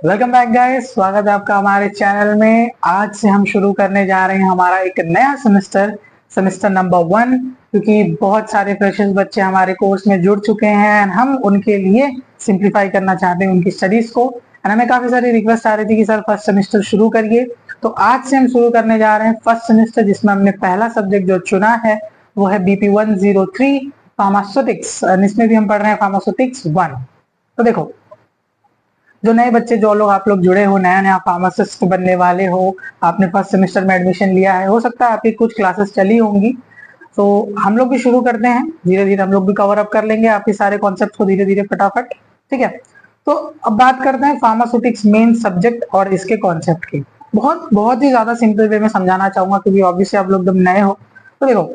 Welcome back guys, स्वागत है आपका हमारे चैनल में। आज से हम शुरू करने जा रहे हैं हमारा एक नया सेमेस्टर, सेमेस्टर नंबर 1। क्योंकि बहुत सारे फ्रेशर्स बच्चे हमारे कोर्स में जुड़ चुके हैं एंड हम उनके लिए सिंप्लीफाई करना चाहते हैं उनकी स्टडीज को। एंड हमें काफी सारी रिक्वेस्ट आ रही थी कि सर फर्स्ट सेमेस्टर शुरू करिए। तो आज से हम शुरू करने जा रहे हैं फर्स्ट सेमेस्टर, जिसमें हमने पहला सब्जेक्ट जो चुना है वो है BP 103 फार्मास्यूटिक्स। इसमें भी हम पढ़ रहे हैं फार्मास्यूटिक्स 1। तो देखो, जो नए बच्चे, जो लोग आप लोग जुड़े हो, नया नया फार्मासिस्ट बनने वाले हो, आपने फर्स्ट सेमेस्टर में एडमिशन लिया है, हो सकता है आपकी कुछ क्लासेस चली होंगी। तो हम लोग भी शुरू करते हैं, धीरे धीरे हम लोग भी कवर अप कर लेंगे आपके सारे कॉन्सेप्ट को धीरे धीरे फटाफट। ठीक है, तो अब बात करते हैं फार्मास्यूटिक्स मेन सब्जेक्ट और इसके कॉन्सेप्ट की। बहुत बहुत ही ज्यादा सिंपल वे में समझाना चाहूंगा, क्योंकि ऑब्वियसली आप लोग एकदम नए हो। तो देखो,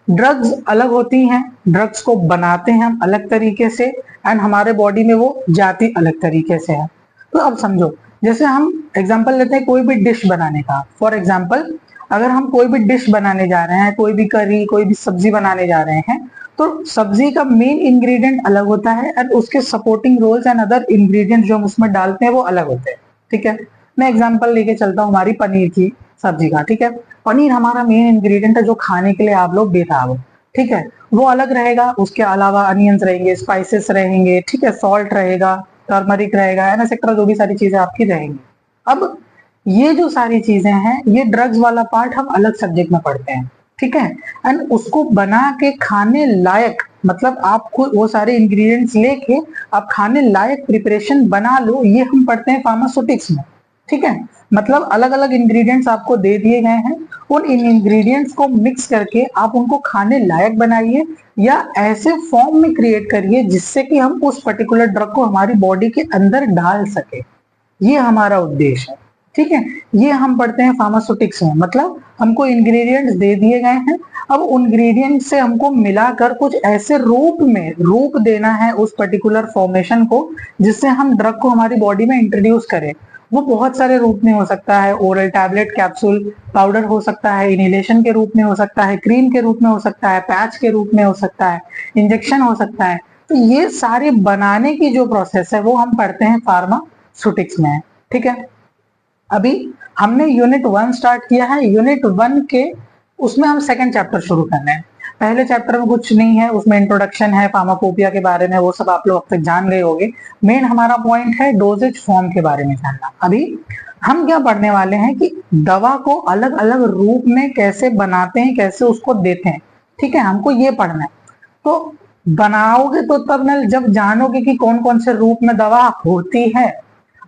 ड्रग्स अलग होती हैं, ड्रग्स को बनाते हैं हम अलग तरीके से एंड हमारे बॉडी में वो जाती अलग तरीके से है। तो अब समझो, जैसे हम एग्जांपल लेते हैं कोई भी डिश बनाने का। फॉर एग्जांपल, अगर हम कोई भी डिश बनाने जा रहे हैं, कोई भी करी, कोई भी सब्जी बनाने जा रहे हैं, तो सब्जी का मेन इंग्रेडिएंट अलग होता है एंड उसके supporting roles and other ingredient जो हम उसमें डालते हैं वो अलग होते हैं। ठीक है, मैं एग्जांपल लेके चलता हूँ हमारी पनीर की सब्जी का। ठीक है, पनीर हमारा मेन इंग्रेडिएंट है जो खाने के लिए आप लोग बेताब हो। ठीक है, वो अलग रहेगा, उसके अलावा अनियंस रहेंगे, स्पाइसेस रहेंगे, ठीक है, सॉल्ट रहेगा, टर्मरिक रहेगा, एटसेट्रा, जो भी सारी चीजें आपकी रहेंगी। अब ये जो सारी चीजें हैं, ये ड्रग्स वाला पार्ट हम अलग सब्जेक्ट में पढ़ते हैं। ठीक है, एंड उसको बना के खाने लायक, मतलब आपको वो सारे इंग्रेडिएंट्स लेके आप खाने लायक प्रिपरेशन बना लो, ये हम पढ़ते हैं फार्मास्यूटिक्स में। ठीक है, मतलब अलग अलग इंग्रेडिएंट्स आपको दे दिए गए हैं, उन इन इंग्रेडिएंट्स को मिक्स करके आप उनको खाने लायक बनाइए या ऐसे फॉर्म में क्रिएट करिए जिससे कि हम उस पर्टिकुलर ड्रग को हमारी बॉडी के अंदर डाल सके। ये हमारा उद्देश्य है। ठीक है, ये हम पढ़ते हैं फार्मास्यूटिक्स में। मतलब हमको इंग्रेडिएंट्स दे दिए गए हैं, अब उन इंग्रेडिएंट्स से हमको मिलाकर कुछ ऐसे रूप देना है उस पर्टिकुलर फॉर्मेशन को, जिससे हम ड्रग को हमारी बॉडी में इंट्रोड्यूस करें। वो बहुत सारे रूप में हो सकता है, ओरल टैबलेट, कैप्सूल, पाउडर हो सकता है, इनहेलेशन के रूप में हो सकता है, क्रीम के रूप में हो सकता है, पैच के रूप में हो सकता है, इंजेक्शन हो सकता है। तो ये सारे बनाने की जो प्रोसेस है वो हम पढ़ते हैं फार्मास्यूटिक्स में। ठीक है, अभी हमने यूनिट 1 स्टार्ट किया है। यूनिट 1 के उसमें हम सेकंड चैप्टर शुरू कर रहे हैं। पहले चैप्टर में कुछ नहीं है, उसमें इंट्रोडक्शन है फार्माकोपिया के बारे में, वो सब आप लोग अब तक जान गए होंगे। मेन हमारा पॉइंट है डोजेज फॉर्म के बारे में जानना। अभी हम क्या पढ़ने वाले हैं कि दवा को अलग अलग रूप में कैसे बनाते हैं, कैसे उसको देते हैं। ठीक है, हमको ये पढ़ना है। तो बनाओगे तो तब न जब जानोगे कि कौन कौन से रूप में दवा होती है,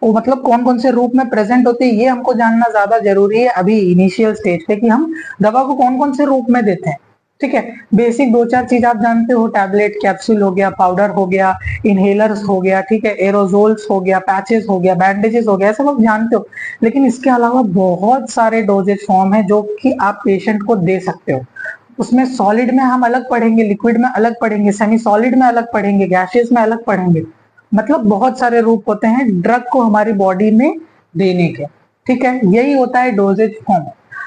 वो मतलब कौन कौन से रूप में प्रेजेंट होती है, ये हमको जानना ज्यादा जरूरी है अभी इनिशियल स्टेज पे, कि हम दवा को कौन कौन से रूप में देते हैं। ठीक है, बेसिक दो चार चीज आप जानते हो, टैबलेट, कैप्सूल हो गया, पाउडर हो गया, इनहेलर्स हो गया, ठीक है, एरोजोल्स हो गया, पैचेस हो गया, बैंडेजेस हो गया, सब आप जानते हो। लेकिन इसके अलावा बहुत सारे डोजेज फॉर्म है जो कि आप पेशेंट को दे सकते हो। उसमें सॉलिड में हम अलग पढ़ेंगे, लिक्विड में अलग पढ़ेंगे, सेमी सॉलिड में अलग पढ़ेंगे, गैसेस में अलग पढ़ेंगे। मतलब बहुत सारे रूप होते हैं ड्रग को हमारी बॉडी में देने के। ठीक है, यही होता है डोजेज फॉर्म।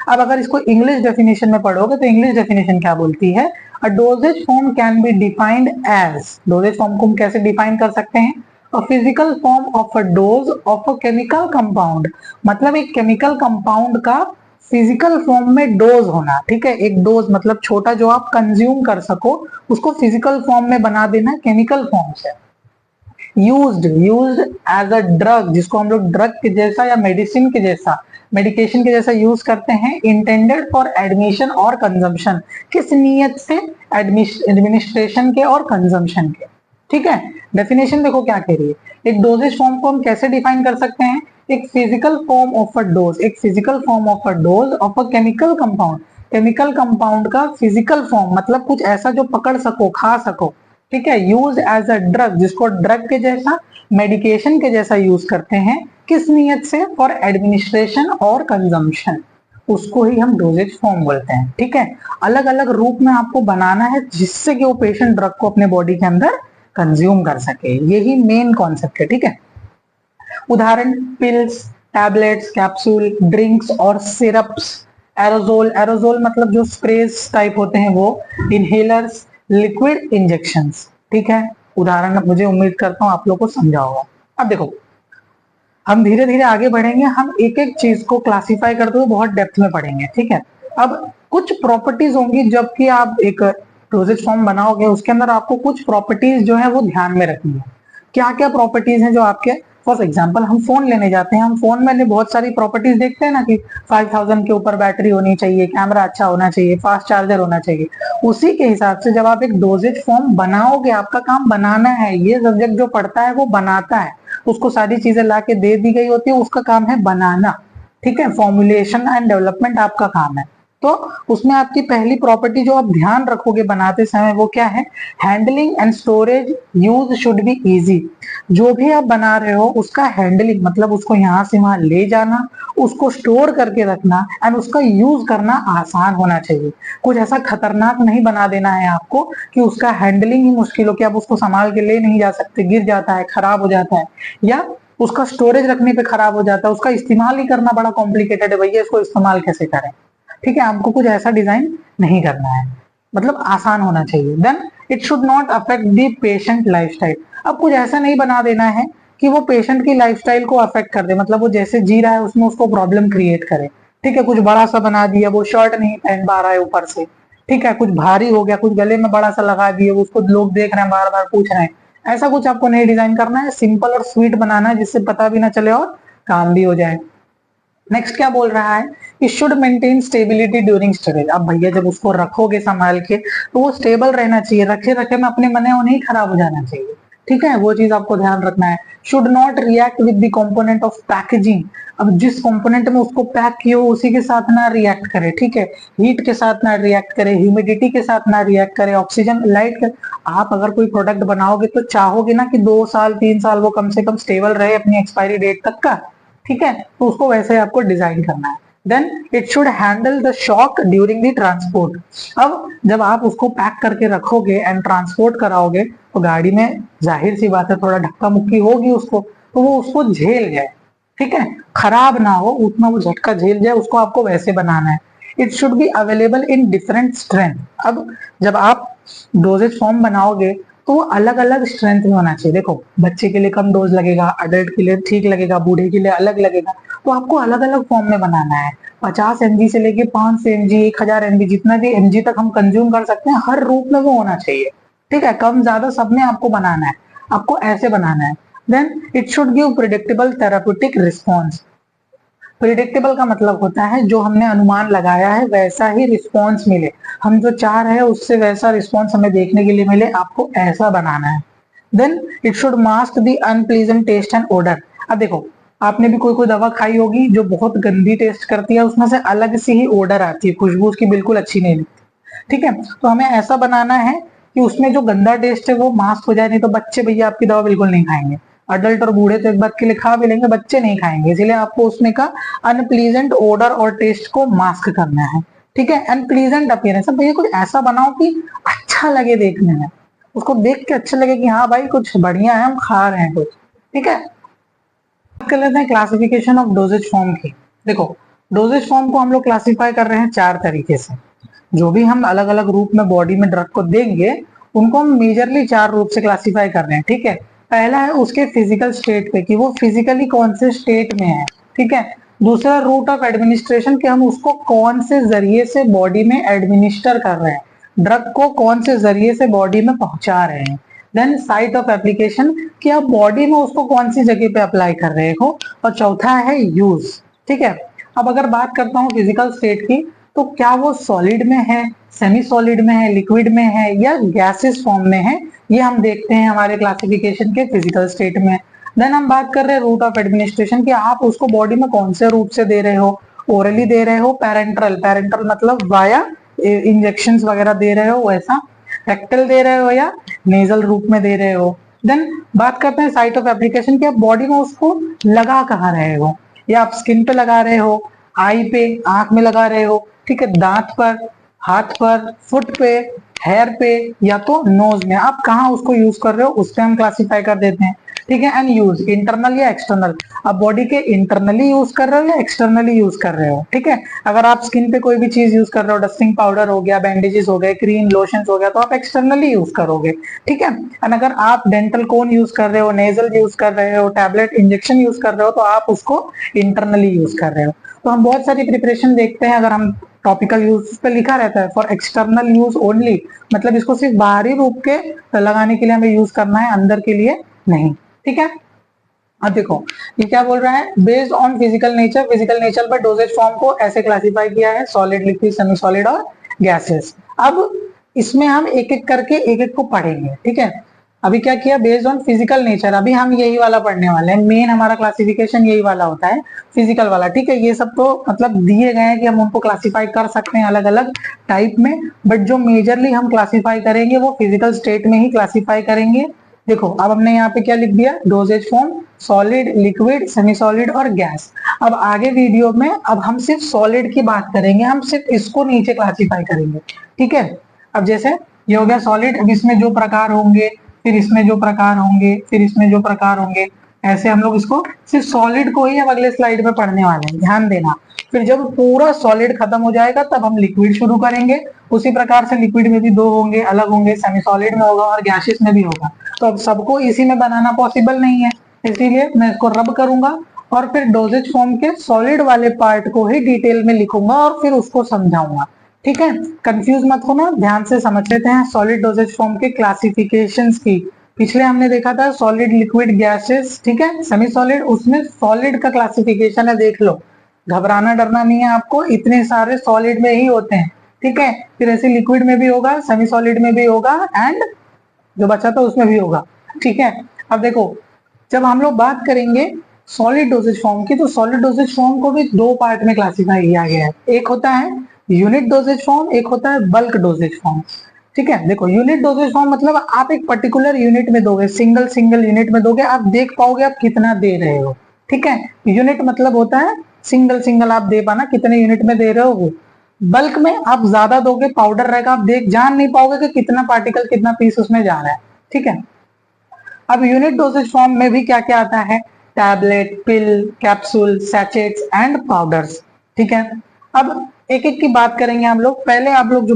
अब अगर इसको इंग्लिश डेफिनेशन में पढ़ोगे तो इंग्लिश डेफिनेशन क्या बोलती है? A dosage form can be defined as, dosage form को हम कैसे डिफाइन कर सकते हैं? A physical form of a dose of a chemical compound, मतलब एक केमिकल कंपाउंड का फिजिकल फॉर्म में डोज होना। ठीक है, एक डोज मतलब छोटा जो आप कंज्यूम कर सको, उसको फिजिकल फॉर्म में बना देना केमिकल फॉर्म से। यूज्ड एज अ ड्रग, जिसको हम लोग ड्रग के जैसा या मेडिसिन के जैसा, मेडिकेशन के जैसा यूज करते हैं। इंटेंडेड फॉर एडमिशन और कंजम्पशन, किस नियत से? एडमिनिस्ट्रेशन के और कंजम्पशन के। ठीक है, डेफिनेशन देखो क्या कह रही है। एक डोजेज फॉर्म को हम कैसे डिफाइन कर सकते हैं? एक physical form of a dose, एक physical form of a dose of a chemical compound, chemical compound का फिजिकल फॉर्म, मतलब कुछ ऐसा जो पकड़ सको, खा सको। ठीक है, यूज एज अ ड्रग, जिसको ड्रग के जैसा, मेडिकेशन के जैसा यूज करते हैं। किस नियत से? फॉर एडमिनिस्ट्रेशन और कंजम्पशन, उसको ही हम डोजेज फॉर्म बोलते हैं। ठीक है, अलग अलग रूप में आपको बनाना है जिससे कि वो पेशेंट ड्रग को अपने बॉडी के अंदर कंज्यूम कर सके, यही मेन कॉन्सेप्ट है। ठीक है, उदाहरण पिल्स, टैबलेट्स, कैप्सूल, ड्रिंक्स और सिरप्स। एरोजोल, एरोजोल मतलब जो स्प्रेज टाइप होते हैं वो। Inhalers, liquid injections. ठीक है, उदाहरण मुझे उम्मीद करता हूं आप लोग को समझा होगा। अब देखो, हम धीरे धीरे आगे बढ़ेंगे, हम एक एक चीज को क्लासिफाई करते हुए बहुत डेप्थ में पढ़ेंगे, ठीक है। अब कुछ प्रॉपर्टीज होंगी, जबकि आप एक डोजेज फॉर्म बनाओगे उसके अंदर आपको कुछ प्रॉपर्टीज जो है वो ध्यान में रखनी है। क्या क्या प्रॉपर्टीज हैं जो आपके, फॉर एग्जाम्पल हम फोन लेने जाते हैं, हम फोन में बहुत सारी प्रॉपर्टीज देखते हैं ना कि 5000 के ऊपर बैटरी होनी चाहिए, कैमरा अच्छा होना चाहिए, फास्ट चार्जर होना चाहिए। उसी के हिसाब से जब आप एक डोजेज फॉर्म बनाओगे, आपका काम बनाना है, ये सब्जेक्ट जो पढ़ता है वो बनाता है, उसको सारी चीजें ला के दे दी गई होती है, उसका काम है बनाना, ठीक है। फॉर्मुलेशन एंड डेवलपमेंट आपका काम है। तो उसमें आपकी पहली प्रॉपर्टी जो आप ध्यान रखोगे बनाते समय वो क्या है, handling and storage use should be easy. जो भी आप बना रहे हो उसका हैंडलिंग मतलब उसको यहाँ से वहां ले जाना, उसको स्टोर करके रखना एंड उसका यूज करना आसान होना चाहिए। कुछ ऐसा खतरनाक नहीं बना देना है आपको कि उसका हैंडलिंग ही मुश्किल हो, कि आप उसको संभाल के ले नहीं जा सकते, गिर जाता है, खराब हो जाता है, या उसका स्टोरेज रखने पे खराब हो जाता है, उसका इस्तेमाल ही करना बड़ा कॉम्प्लिकेटेड है, भैया इसको इस्तेमाल कैसे करें, ठीक है। आपको कुछ ऐसा डिजाइन नहीं करना है, मतलब आसान होना चाहिए। Then it should not affect the patient lifestyle. अब कुछ ऐसा नहीं बना देना है कि वो पेशेंट की लाइफस्टाइल को अफेक्ट कर दे, मतलब वो जैसे जी रहा है उसमें उसको प्रॉब्लम क्रिएट करे, ठीक है। कुछ बड़ा सा बना दिया, वो शर्ट नहीं पहन पा रहा है ऊपर से, ठीक है, कुछ भारी हो गया, कुछ गले में बड़ा सा लगा दिए, उसको लोग देख रहे हैं, बार बार पूछ रहे हैं, ऐसा कुछ आपको नहीं डिजाइन करना है। सिंपल और स्वीट बनाना है जिससे पता भी ना चले और काम भी हो जाए। नेक्स्ट क्या बोल रहा है, कि should maintain stability during storage. अब भैया जब उसको रखोगे संभाल के तो वो स्टेबल रहना चाहिए, रखे रखे में अपने बने वो नहीं खराब हो जाना चाहिए, ठीक है, वो चीज आपको ध्यान रखना है। Should not react with the component of packaging. अब जिस कंपोनेंट में उसको पैक किया हो उसी के साथ ना रिएक्ट करे, ठीक है, हीट के साथ ना रिएक्ट करे, ह्यूमिडिटी के साथ ना रिएक्ट करे, ऑक्सीजन लाइट कर। आप अगर कोई प्रोडक्ट बनाओगे तो चाहोगे ना कि 2 साल 3 साल वो कम से कम स्टेबल रहे अपनी एक्सपायरी डेट तक का, ठीक है, तो उसको वैसे आपको डिजाइन करना है। Then it should handle the shock during the transport. अब जब आप उसको पैक करके रखोगे एंड ट्रांसपोर्ट कराओगे तो गाड़ी में जाहिर सी बात है थोड़ा धक्का मुक्की होगी उसको, तो वो उसको झेल जाए, ठीक है, खराब ना हो उतना, वो झटका झेल जाए, उसको आपको वैसे बनाना है। It should be available in different strength. अब जब आप डोजेज फॉर्म बनाओगे तो वो अलग अलग स्ट्रेंथ में होना चाहिए। देखो बच्चे के लिए कम डोज लगेगा, अडल्ट के लिए ठीक लगेगा, बूढ़े के लिए अलग लगेगा, तो आपको अलग अलग फॉर्म में बनाना है। 50 mg से लेके 500 mg 1000 mg जितना भी mg तक हम कंज्यूम कर सकते हैं हर रूप में वो होना चाहिए, ठीक है, कम ज्यादा सब में आपको बनाना है, आपको ऐसे बनाना है। Then it should give predictable therapeutic response. Predictable का मतलब होता है जो हमने अनुमान लगाया है वैसा ही रिस्पॉन्स मिले, हम जो चाह रहे हैं उससे वैसा रिस्पॉन्स हमें देखने के लिए मिले, आपको ऐसा बनाना है। Then it should mask the unpleasant taste and odour. अब देखो आपने भी कोई कोई दवा खाई होगी जो बहुत गंदी टेस्ट करती है, उसमें से अलग सी ही ओडर आती है, खुशबू उसकी बिल्कुल अच्छी नहीं लगती, ठीक है। तो हमें ऐसा बनाना है कि उसमें जो गंदा टेस्ट है वो मास्क हो जाए, नहीं तो बच्चे भैया आपकी दवा बिल्कुल नहीं खाएंगे। अडल्ट और बूढ़े तो एक बात के लिए खा भी लेंगे, बच्चे नहीं खाएंगे, इसीलिए आपको उसमें का अनप्लीजेंट ओडर और टेस्ट को मास्क करना है, ठीक है। अनप्लीजेंट अपीयरेंस, भैया कुछ ऐसा बनाओ कि अच्छा लगे देखने में, उसको देख के अच्छा लगे कि हाँ भाई कुछ बढ़िया है, हम खा रहे हैं कुछ, ठीक है। बात कर लेते हैं क्लासिफिकेशन ऑफ डोजेज फॉर्म की। देखो डोजेज फॉर्म को हम लोग क्लासिफाई कर रहे हैं 4 तरीके से। जो भी हम अलग अलग रूप में बॉडी में ड्रग को देंगे उनको हम मेजरली 4 रूप से क्लासिफाई कर रहे हैं, ठीक है। पहला है उसके फिजिकल स्टेट पे कि वो फिजिकली कौन से स्टेट में है, ठीक है। दूसरा रूट ऑफ एडमिनिस्ट्रेशन कि हम उसको कौन से जरिए से बॉडी में एडमिनिस्टर कर रहे हैं, ड्रग को कौन से जरिए से बॉडी में पहुंचा रहे हैं। देन साइट ऑफ एप्लीकेशन कि आप बॉडी में उसको कौन सी जगह पे अप्लाई कर रहे हो, और चौथा है यूज, ठीक है। अब अगर बात करता हूँ फिजिकल स्टेट की, तो क्या वो सॉलिड में है, सेमी सॉलिड में है, लिक्विड में है, या गैसेस फॉर्म में है, ये हम देखते हैं हमारे क्लासिफिकेशन के फिजिकल स्टेट में। देन हम बात कर रहे हैं रूट ऑफ एडमिनिस्ट्रेशन कि आप उसको बॉडी में कौन से रूप से दे रहे हो, ओरली दे रहे हो, पैरेंट्रल, पैरेंट्रल मतलब वाया इंजेक्शन वगैरह दे रहे हो वैसा, रेक्टल दे रहे हो या नेजल रूप में दे रहे हो। देन बात करते हैं साइट ऑफ एप्लीकेशन कि आप बॉडी में उसको लगा कहाँ रहे हो, या आप स्किन पे लगा रहे हो, आई पे, आंख में लगा रहे हो, ठीक है, दांत पर, हाथ पर, फुट पे, हेयर पे, या तो नोज में, आप कहाँ उसको यूज कर रहे हो उस पर हम क्लासिफाई कर देते हैं। ठीक है। एंड यूज इंटरनल या एक्सटर्नल, आप बॉडी के इंटरनली यूज कर रहे हो या एक्सटर्नली यूज कर रहे हो, ठीक है। अगर आप स्किन पे कोई भी चीज यूज कर रहे हो, डस्टिंग पाउडर हो गया, बैंडेजेस हो गए, क्रीम लोशन हो गया, तो आप एक्सटर्नली यूज करोगे, ठीक है। एंड अगर आप डेंटल कोन यूज कर रहे हो, नेजल यूज कर रहे हो, टैबलेट इंजेक्शन यूज कर रहे हो, तो आप उसको इंटरनली यूज कर रहे हो। तो हम बहुत सारी प्रिपरेशन देखते हैं, अगर हम टॉपिकल यूज पे लिखा रहता है फॉर एक्सटर्नल यूज ओनली, मतलब इसको सिर्फ बाहरी रूप के लगाने के लिए हमें यूज करना है, अंदर के लिए नहीं, ठीक है। अब देखो ये क्या बोल रहा है, based on physical nature, physical nature पर डोजेज फॉर्म को ऐसे क्लासिफाई किया है, सॉलिड, लिक्विड, सेमी सॉलिड और गैसेस। अब इसमें हम एक एक करके एक एक को पढ़ेंगे, ठीक है। अभी क्या किया, बेस्ड ऑन फिजिकल नेचर, अभी हम यही वाला पढ़ने वाले हैं, मेन हमारा क्लासिफिकेशन यही वाला होता है, फिजिकल वाला, ठीक है। ये सब तो मतलब दिए गए हैं कि हम उनको क्लासिफाई कर सकते हैं अलग अलग टाइप में, बट जो मेजरली हम क्लासिफाई करेंगे वो फिजिकल स्टेट में ही क्लासिफाई करेंगे। देखो अब हमने यहाँ पे क्या लिख दिया, doses form, solid, liquid, semi solid और गैस। अब आगे वीडियो में अब हम सिर्फ सॉलिड की बात करेंगे, हम सिर्फ इसको नीचे क्लासिफाई करेंगे, ठीक है। अब जैसे ये हो गया सॉलिड, अब इसमें जो प्रकार होंगे, फिर इसमें जो प्रकार होंगे, फिर इसमें जो प्रकार होंगे, ऐसे हम लोग इसको सिर्फ सॉलिड को ही अब अगले स्लाइड में पढ़ने वाले हैं, ध्यान देना। फिर जब पूरा सॉलिड खत्म हो जाएगा तब हम लिक्विड शुरू करेंगे, उसी प्रकार से लिक्विड में भी दो होंगे, अलग होंगे, सेमी सॉलिड में होगा और गैसेस में भी होगा। तो अब सबको इसी में बनाना पॉसिबल नहीं है, इसीलिए मैं इसको रब करूंगा और फिर डोजेज फॉर्म के सॉलिड वाले पार्ट को ही डिटेल में लिखूंगा और फिर उसको समझाऊंगा, ठीक है। कंफ्यूज मत होना, ध्यान से समझ लेते हैं सॉलिड डोजेज फॉर्म के क्लासिफिकेशंस की। पिछले हमने देखा था सॉलिड, लिक्विड, गैसेस, ठीक है, सेमी सॉलिड, उसमें सॉलिड का क्लासिफिकेशन है, देख लो, घबराना डरना नहीं है आपको, इतने सारे सॉलिड में ही होते हैं, ठीक है। फिर ऐसे लिक्विड में भी होगा, सेमी सॉलिड में भी होगा एंड जो बचा था उसमें भी होगा, ठीक है। अब देखो जब हम लोग बात करेंगे सॉलिड डोजेज फॉर्म की, तो सॉलिड डोजेज फॉर्म को भी दो पार्ट में क्लासिफाई किया गया है, एक होता है यूनिट डोजेज फॉर्म, एक होता है बल्क डोजेज फॉर्म, ठीक है। देखो यूनिट डोजेज फॉर्म मतलब आप एक पर्टिकुलर यूनिट में दोगे, सिंगल सिंगल यूनिट में दोगे, आप देख पाओगे आप कितना दे रहे हो, ठीक है। यूनिट मतलब होता है सिंगल सिंगल आप दे पाना, कितने यूनिट में दे रहे हो वो। बल्क में आप ज्यादा दोगे, पाउडर रहेगा, आप देख जान नहीं पाओगे कि कितना पार्टिकल, कितना पीस उसमें जा रहा है, ठीक है। अब यूनिट डोजेज फॉर्म में भी क्या क्या आता है, tablet, pill, capsule, sachets and powders, ठीक है। अब एक एक की बात करेंगे हम लोग। पहले आप लोग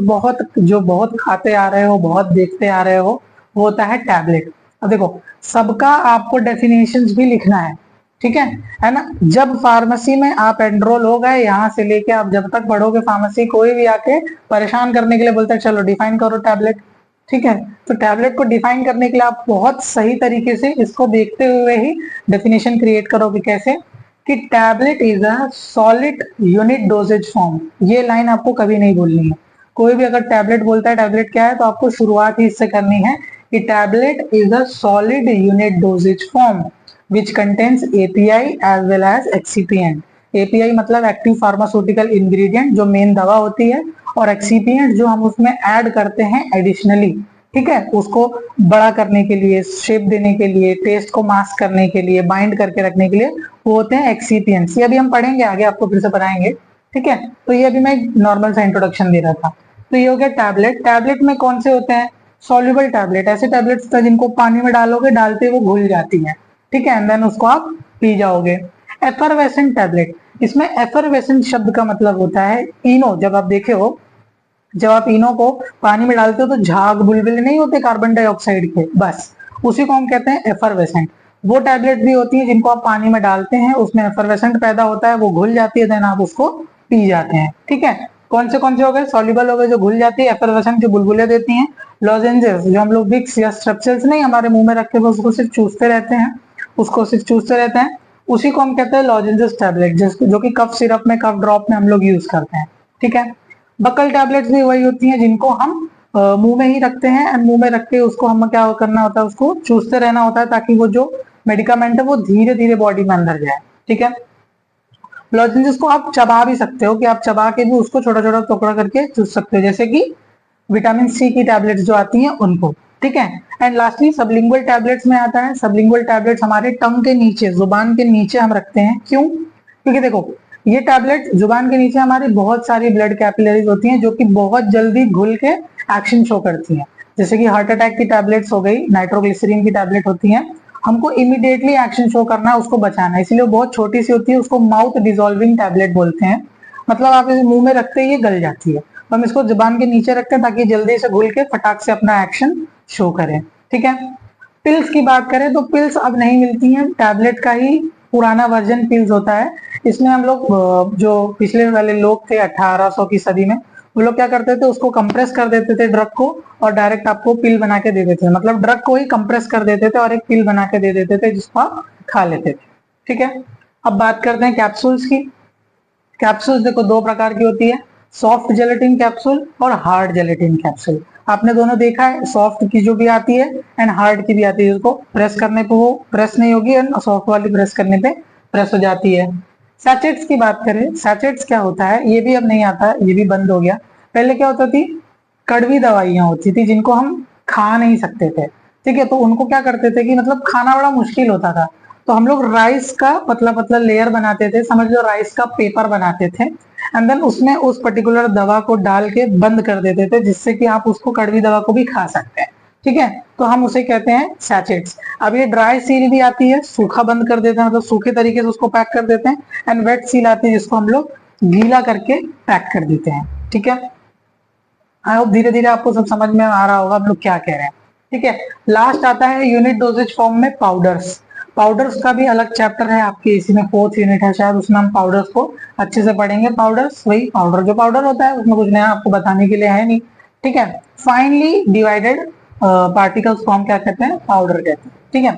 जो बहुत खाते आ रहे हो, बहुत देखते आ रहे हो, वो होता है टैबलेट। अब देखो सबका आपको डेफिनेशंस भी लिखना है, ठीक है ना। जब फार्मेसी में आप एनरोल हो गए, यहाँ से लेके आप जब तक पढ़ोगे फार्मेसी, कोई भी आके परेशान करने के लिए बोलता है चलो डिफाइन करो टैबलेट, ठीक है। तो टैबलेट को डिफाइन करने के लिए आप बहुत सही तरीके से इसको देखते हुए ही डेफिनेशन क्रिएट करोगे, कैसे कि tablet is a solid unit doses form. ये लाइन आपको कभी नहीं बोलनी है, कोई भी अगर टैबलेट बोलता है टैबलेट क्या है, तो आपको शुरुआत ही इससे करनी है कि tablet is a solid unit doses form which contains API as well as excipient। API मतलब एक्टिव फार्मास्यूटिकल इंग्रेडिएंट, जो मेन दवा होती है, और एक्सीपिएंट जो हम उसमें ऐड करते हैं एडिशनली, ठीक है, उसको बड़ा करने के लिए, शेप देने के लिए, टेस्ट को मास्क करने के लिए, बाइंड करके रखने के लिए, वो होते हैं एक्सीपिएंट्स। ये अभी हम पढ़ेंगे आगे, आपको फिर से पढ़ाएंगे, ठीक है। तो ये अभी मैं नॉर्मल सा इंट्रोडक्शन दे रहा था। तो ये हो गया टैबलेट। टैबलेट में कौन से होते हैं, सॉल्युबल टैबलेट, ऐसे टैबलेट्स होते हैं जिनको पानी में डालोगे, डालते वो घुल जाती है, ठीक है, एंड देन उसको आप पी जाओगे। एफरवेसेंट टैबलेट, इसमें एफरवेसेंट शब्द का मतलब होता है इनो। जब आप देखे हो, जब आप इनो को पानी में डालते हो तो झाग बुलबुले नहीं होते कार्बन डाइऑक्साइड के, बस उसी को हम कहते हैं एफरवेसेंट। वो टैबलेट भी होती है जिनको आप पानी में डालते हैं, उसमें एफरवेसेंट पैदा होता है, वो घुल जाती है, देन आप उसको पी जाते हैं, ठीक है। कौन से हो गए, सॉल्युबल हो गए जो घुल जाती है, एफरवेसेंट जो बुलबुले देती हैं, लॉजेंजेस जो हम लोग विक्स या स्ट्रेप्सिल्स नहीं हमारे मुंह में रख के उसको सिर्फ चूसते रहते हैं, उसको सिर्फ चूसते रहते हैं, उसी को हम कहते हैं लॉजेंजेस टैबलेट, जो कि कफ सिरप में, कफ ड्रॉप में हम लोग यूज करते हैं, ठीक है। बकल टैबलेट्स भी वही होती हैं जिनको हम मुंह में ही रखते हैं, एंड मुंह में रख के उसको हम क्या करना होता है, उसको चूसते रहना होता है, ताकि वो जो मेडिकामेंट है वो धीरे धीरे बॉडी में अंदर जाए, ठीक है। लॉजेंजेस को आप चबा भी सकते हो, कि आप चबा के भी उसको छोटा छोटा टुकड़ा करके चूस सकते हो, जैसे कि विटामिन सी की टैबलेट्स जो आती हैं उनको, ठीक है। एंड लास्टली सबलिंगुअल टैबलेट्स में आता है। सबलिंगुअल टैबलेट्स हमारे टंग के नीचे, जुबान के नीचे हम रखते हैं, क्यों, क्योंकि देखो ये टैबलेट जुबान के नीचे हमारी बहुत सारी ब्लड कैपिलरीज होती हैं जो कि बहुत जल्दी घुल के एक्शन शो करती हैं, जैसे कि हार्ट अटैक की टैबलेट्स हो गई, नाइट्रोग्लिसरीन की टैबलेट होती हैं, हमको इमीडिएटली एक्शन शो करना है, उसको बचाना है, इसलिए वो बहुत छोटी सी होती है, उसको माउथ डिजोल्विंग टैबलेट बोलते हैं। मतलब आप इसे मुंह में रखते ही ये गल जाती है, तो हम इसको जुबान के नीचे रखते हैं ताकि जल्दी से घुल के फटाक से अपना एक्शन शो करें। ठीक है, पिल्स की बात करें तो पिल्स अब नहीं मिलती हैं, टैबलेट का ही पुराना वर्जन पिल्स होता है। इसमें हम लोग जो पिछले वाले लोग थे 1800 की सदी में, वो लोग क्या करते थे, उसको कंप्रेस कर देते थे ड्रग को और डायरेक्ट आपको पिल बना के दे देते थे। मतलब ड्रग को ही कंप्रेस कर देते थे और एक पिल बना के दे देते थे जिसको आप खा लेते थे। ठीक है, अब बात करते हैं कैप्सूल्स की। कैप्सूल्स देखो दो प्रकार की होती है, सॉफ्ट जेलेटिन कैप्सूल और हार्ड जेलेटिन कैप्सूल। आपने दोनों देखा है, सॉफ्ट की जो भी आती है एंड हार्ड की भी आती है, उसको प्रेस करने पे वो प्रेस नहीं होगी एंड सॉफ्ट वाली प्रेस करने पे प्रेस हो जाती है। सैचेट्स की बात करें, सैचेट्स क्या होता है, ये भी अब नहीं आता है, ये भी बंद हो गया। पहले क्या होता थी, कड़वी दवाइयां होती थी जिनको हम खा नहीं सकते थे। ठीक है, तो उनको क्या करते थे कि मतलब खाना बड़ा मुश्किल होता था, तो हम लोग राइस का पतला पतला लेयर बनाते थे, समझ लो राइस का पेपर बनाते थे, एंड देन उसमें उस पर्टिकुलर दवा को डाल के बंद कर देते थे जिससे कि आप उसको कड़वी दवा को भी खा सकते हैं। ठीक है, तो हम उसे कहते हैं सैचेट्स। अब ये ड्राई सील भी आती है, सूखा बंद कर देते हैं, मतलब सूखे तरीके से उसको पैक कर देते हैं, एंड वेट सील आती है जिसको हम लोग गीला करके पैक कर देते हैं। ठीक है, आई होप धीरे धीरे आपको सब समझ में आ रहा होगा हम लोग क्या कह रहे हैं। ठीक है, लास्ट आता है यूनिट डोजेज फॉर्म में पाउडर्स। पाउडर्स का भी अलग चैप्टर है आपके, इसी में 4th यूनिट है शायद, उसमें हम पाउडर्स को अच्छे से पढ़ेंगे। पाउडर्स वही पाउडर जो पाउडर होता है, उसमें कुछ नया आपको बताने के लिए है नहीं। ठीक है, फाइनली डिवाइडेड पार्टिकल्स को हम क्या कहते हैं, पाउडर कहते हैं। ठीक है,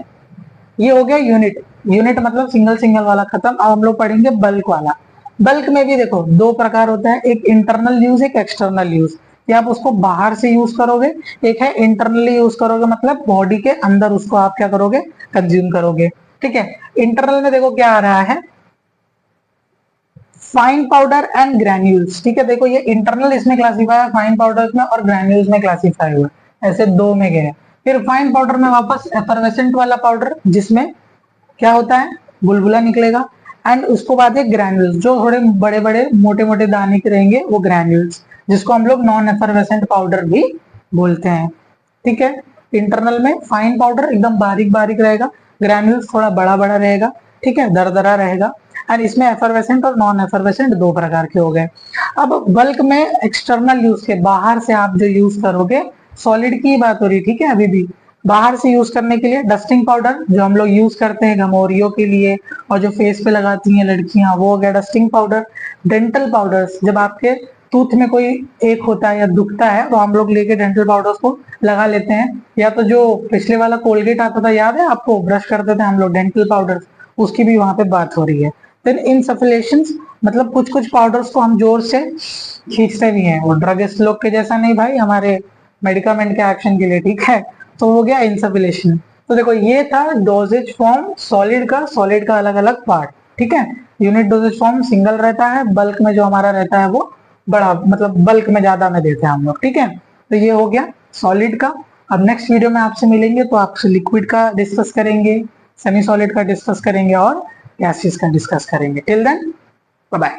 ये हो गया यूनिट। यूनिट मतलब सिंगल सिंगल वाला खत्म। अब हम लोग पढ़ेंगे बल्क वाला। बल्क में भी देखो दो प्रकार होता है, एक इंटरनल यूज, एक एक्सटर्नल यूज, कि आप उसको बाहर से यूज करोगे, एक है इंटरनली यूज करोगे, मतलब बॉडी के अंदर उसको आप क्या करोगे, कंज्यूम करोगे। ठीक है, इंटरनल में देखो क्या आ रहा है, फाइन पाउडर एंड ग्रैन्यूल्स। ठीक है, देखो ये इंटरनल इसमें क्लासीफाई है फाइन पाउडर्स में, और ग्रैन्यूल्स में क्लासीफाई हुआ, ऐसे दो में गए। फिर फाइन पाउडर में वापस एफरवेसेंट वाला पाउडर जिसमें क्या होता है, बुलबुला निकलेगा, एंड उसको बाद है ग्रैन्यूल्स जो थोड़े बड़े बड़े मोटे मोटे दाने के रहेंगे, वो ग्रैन्यूल्स, जिसको हम लोग नॉन एफरवेसेंट पाउडर भी बोलते हैं। ठीक है, इंटरनल में फाइन पाउडर एकदम बारीक बारीक रहेगा, ग्रैन्यूल्स थोड़ा बड़ा बड़ा रहेगा, ठीक है, दरदरा रहेगा, एंड इसमें एफरवेसेंट और नॉन एफरवेसेंट दो प्रकार के हो गए। अब बल्क में एक्सटर्नल यूज के बाहर से आप जो यूज करोगे, सॉलिड की बात हो रही है, ठीक है, अभी भी बाहर से यूज करने के लिए डस्टिंग पाउडर जो हम लोग यूज करते हैं घमौरियों के लिए, और जो फेस पे लगाती हैं लड़कियां, वो हो गया डस्टिंग पाउडर। डेंटल पाउडर्स, जब आपके टूथ में कोई एक होता है या दुखता है तो हम लोग लेके डेंटल पाउडर्स को लगा लेते हैं, या तो जो पिछले वाला कोलगेट आता था याद है आपको, ब्रश करते थे हम लोग डेंटल पाउडर, उसकी भी वहां पे बात हो रही है। देन इनसफिशिएंस, मतलब कुछ कुछ पाउडर्स को हम जोर से खींचते भी हैं, वो ड्रगिस्ट लोग के जैसा नहीं भाई, हमारे मेडिकामेंट के एक्शन के लिए। ठीक है, तो हो गया इनसफिशिएंस। तो देखो ये था डोजेज फॉर्म सॉलिड का अलग अलग पार्ट। ठीक है, यूनिट डोजेज फॉर्म सिंगल रहता है, बल्क में जो हमारा रहता है वो बड़ा, मतलब बल्क में ज्यादा में देते हैं हम लोग। ठीक है, तो ये हो गया सॉलिड का। अब नेक्स्ट वीडियो में आपसे मिलेंगे तो आपसे लिक्विड का डिस्कस करेंगे, सेमी सॉलिड का डिस्कस करेंगे और गैसेस का डिस्कस करेंगे। Till then bye bye.